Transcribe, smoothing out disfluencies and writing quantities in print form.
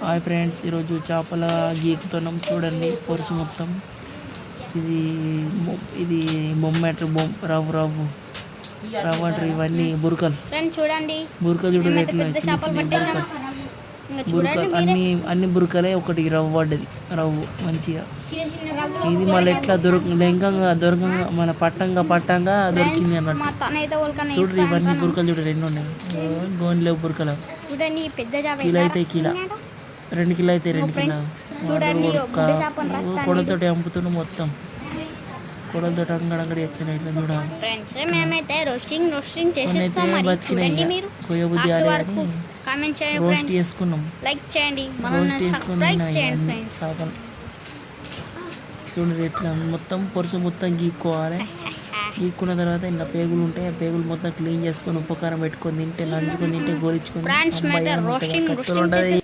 Hi friends, ఈరోజు చేపల గీకుతున్నాం. చూడండి పొరుసు మొత్తం. ఇది ఇది బొమ్మ రవ్వు రవ్వు రవ్వ అంటారు. ఇవన్నీ బురకలు. చూడండి బురకలు చూడండి ఎట్లా చిన్న చిన్న బురకలు అన్ని బురకలే. ఒకటి రవ్వ పడ్డది, రవ్వు మంచిగా. ఇది మళ్ళీ ఎట్లా దొరకంగా మన పట్టంగా దొరికింది అన్నట్టు. చూడండి ఇవన్నీ బురకలు చూడండి ఎన్ని ఉన్నాయి. గోన్లేవు బురకలు. కిలో అయితే కిలో, 2 కిలో అయితే 2 కిలో. కొడలతోటి అమ్ముతున్నాం మొత్తం. కొడలతోటి అంగడంగడి ఎత్తున్నాయి. ఇట్లా చూడాలి. మేమైతే రోస్టింగ్ బతికినాయి. కొయ్యబుద్ధి కామెంట్ చేయండి, రోస్ట్ చేసుకున్నాం. లైక్ చేయండి, రోస్ట్ చేసుకుని చేపలు చూడండి ఎట్లా మొత్తం పొరుసు మొత్తం గీక్కోవాలి. గీక్కున్న తర్వాత ఇంకా పేగులు ఉంటాయి. ఆ పేగులు మొత్తం క్లీన్ చేసుకొని ఉప్పు కారం పెట్టుకొని తింటే, నంచుకొని తింటే, గోలించుకొని ఉంటుంది.